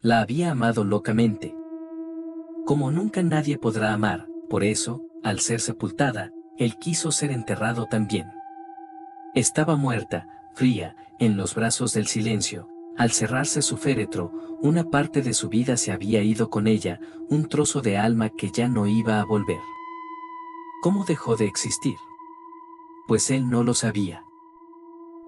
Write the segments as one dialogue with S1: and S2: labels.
S1: La había amado locamente. Como nunca nadie podrá amar, por eso, al ser sepultada, él quiso ser enterrado también. Estaba muerta, fría, en los brazos del silencio. Al cerrarse su féretro, una parte de su vida se había ido con ella, un trozo de alma que ya no iba a volver. ¿Cómo dejó de existir? Pues él no lo sabía.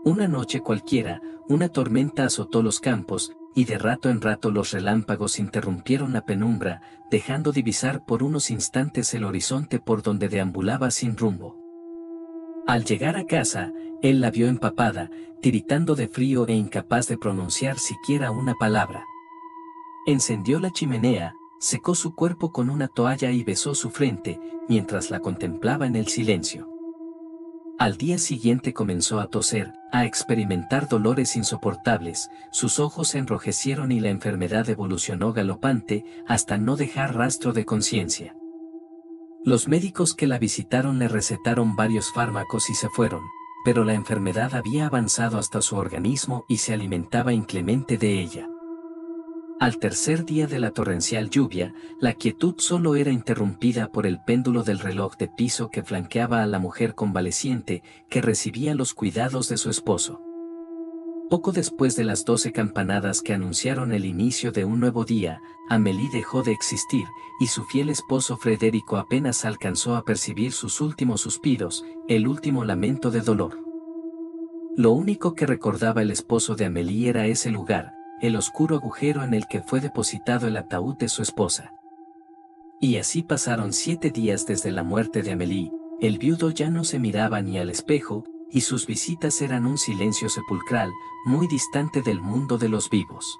S1: Una noche cualquiera, una tormenta azotó los campos, y de rato en rato los relámpagos interrumpieron la penumbra, dejando divisar por unos instantes el horizonte por donde deambulaba sin rumbo. Al llegar a casa, él la vio empapada, tiritando de frío e incapaz de pronunciar siquiera una palabra. Encendió la chimenea, secó su cuerpo con una toalla y besó su frente, mientras la contemplaba en el silencio. Al día siguiente comenzó a toser, a experimentar dolores insoportables, sus ojos se enrojecieron y la enfermedad evolucionó galopante, hasta no dejar rastro de conciencia. Los médicos que la visitaron le recetaron varios fármacos y se fueron, pero la enfermedad había avanzado hasta su organismo y se alimentaba inclemente de ella. Al tercer día de la torrencial lluvia, la quietud solo era interrumpida por el péndulo del reloj de piso que flanqueaba a la mujer convaleciente que recibía los cuidados de su esposo. Poco después de las 12 campanadas que anunciaron el inicio de un nuevo día, Amélie dejó de existir, y su fiel esposo Federico apenas alcanzó a percibir sus últimos suspiros, el último lamento de dolor. Lo único que recordaba el esposo de Amélie era ese lugar, el oscuro agujero en el que fue depositado el ataúd de su esposa. Y así pasaron 7 días desde la muerte de Amélie, el viudo ya no se miraba ni al espejo, y sus visitas eran un silencio sepulcral, muy distante del mundo de los vivos.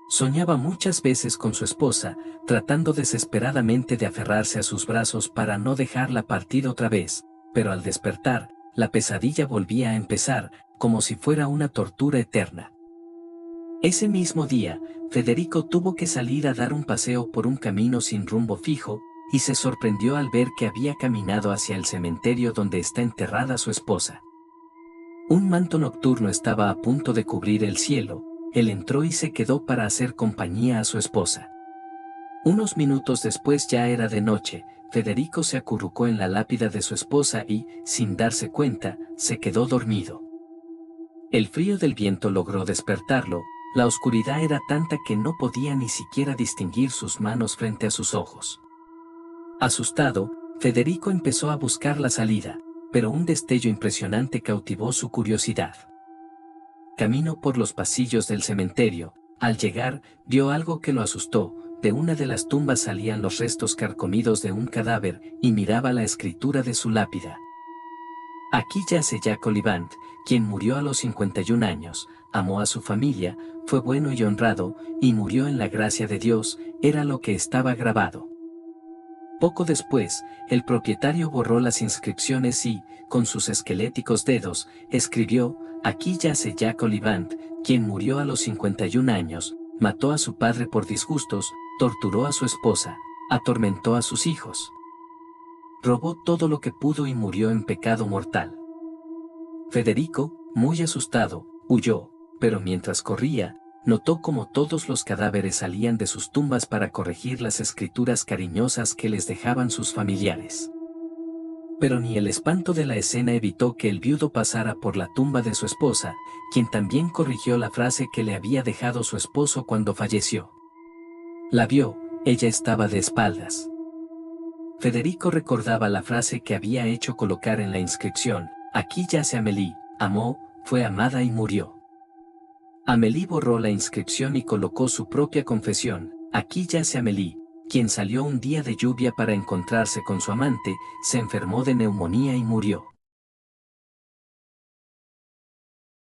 S1: Soñaba muchas veces con su esposa, tratando desesperadamente de aferrarse a sus brazos para no dejarla partir otra vez, pero al despertar, la pesadilla volvía a empezar, como si fuera una tortura eterna. Ese mismo día, Federico tuvo que salir a dar un paseo por un camino sin rumbo fijo, y se sorprendió al ver que había caminado hacia el cementerio donde está enterrada su esposa. Un manto nocturno estaba a punto de cubrir el cielo, él entró y se quedó para hacer compañía a su esposa. Unos minutos después ya era de noche, Federico se acurrucó en la lápida de su esposa y, sin darse cuenta, se quedó dormido. El frío del viento logró despertarlo. La oscuridad era tanta que no podía ni siquiera distinguir sus manos frente a sus ojos. Asustado, Federico empezó a buscar la salida, pero un destello impresionante cautivó su curiosidad. Caminó por los pasillos del cementerio. Al llegar, vio algo que lo asustó. De una de las tumbas salían los restos carcomidos de un cadáver, y miraba la escritura de su lápida. Aquí yace Jacques Olivant, quien murió a los 51 años, amó a su familia, fue bueno y honrado, y murió en la gracia de Dios, era lo que estaba grabado. Poco después, el propietario borró las inscripciones y, con sus esqueléticos dedos, escribió: aquí yace Jacques Olivant, quien murió a los 51 años, mató a su padre por disgustos, torturó a su esposa, atormentó a sus hijos. Robó todo lo que pudo y murió en pecado mortal. Federico, muy asustado, huyó, pero mientras corría, notó como todos los cadáveres salían de sus tumbas para corregir las escrituras cariñosas que les dejaban sus familiares. Pero ni el espanto de la escena evitó que el viudo pasara por la tumba de su esposa, quien también corrigió la frase que le había dejado su esposo cuando falleció. La vio, ella estaba de espaldas. Federico recordaba la frase que había hecho colocar en la inscripción: aquí yace Amélie, amó, fue amada y murió. Amélie borró la inscripción y colocó su propia confesión: aquí yace Amélie, quien salió un día de lluvia para encontrarse con su amante, se enfermó de neumonía y murió.